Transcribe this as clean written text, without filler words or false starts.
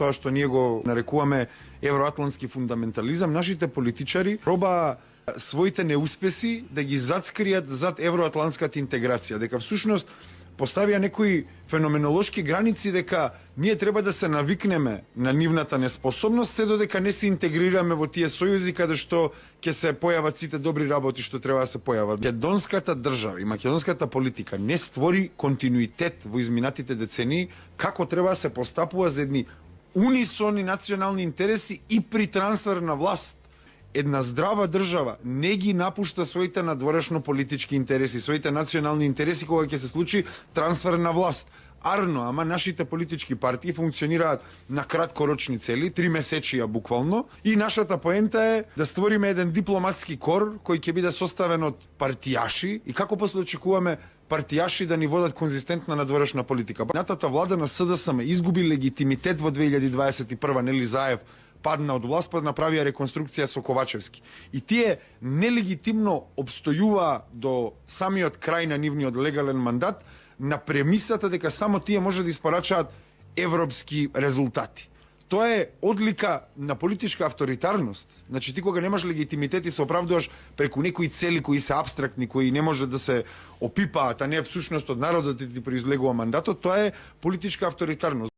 тоа што ние го нарекуваме евроатлантски фундаментализам, нашите политичари проба своите неуспеси да ги зацкријат зад евроатлантската интеграција, дека всушност поставија некои феноменолошки граници дека ние треба да се навикнеме на нивната неспособност, се додека не се интегрираме во тие сојузи каде што ќе се појават сите добри работи што треба да се појават. Македонската држава и македонската политика не створи континуитет во изминатите децении како треба да се постапува за едни унисони национални интереси и при трансфер на власт. Една здрава држава не ги напушта своите надворешно политички интереси, своите национални интереси кога ќе се случи трансфер на власт. Арно, ама нашите политички партии функционираат на краткорочни цели, 3 месечија буквално, и нашата поента е да створиме еден дипломатски кор кој ќе биде составен од партијаши и како после очекуваме партијаши да ни водат конзистентна надворешна политика. Натата влада на СДСМ изгуби легитимитет во 2021, нели Заев падна од власт, па направија реконструкција со Ковачевски. И тие нелегитимно обстојува до самиот крај на нивниот легален мандат на премисата дека само тие може да испорачаат европски резултати. Тоа е одлика на политичка авторитарност. Значи ти кога немаш легитимитет и се оправдуваш преку некои цели кои се абстрактни, кои не може да се опипаат, а не всушност од народот ти произлегува мандатот, тоа е политичка авторитарност.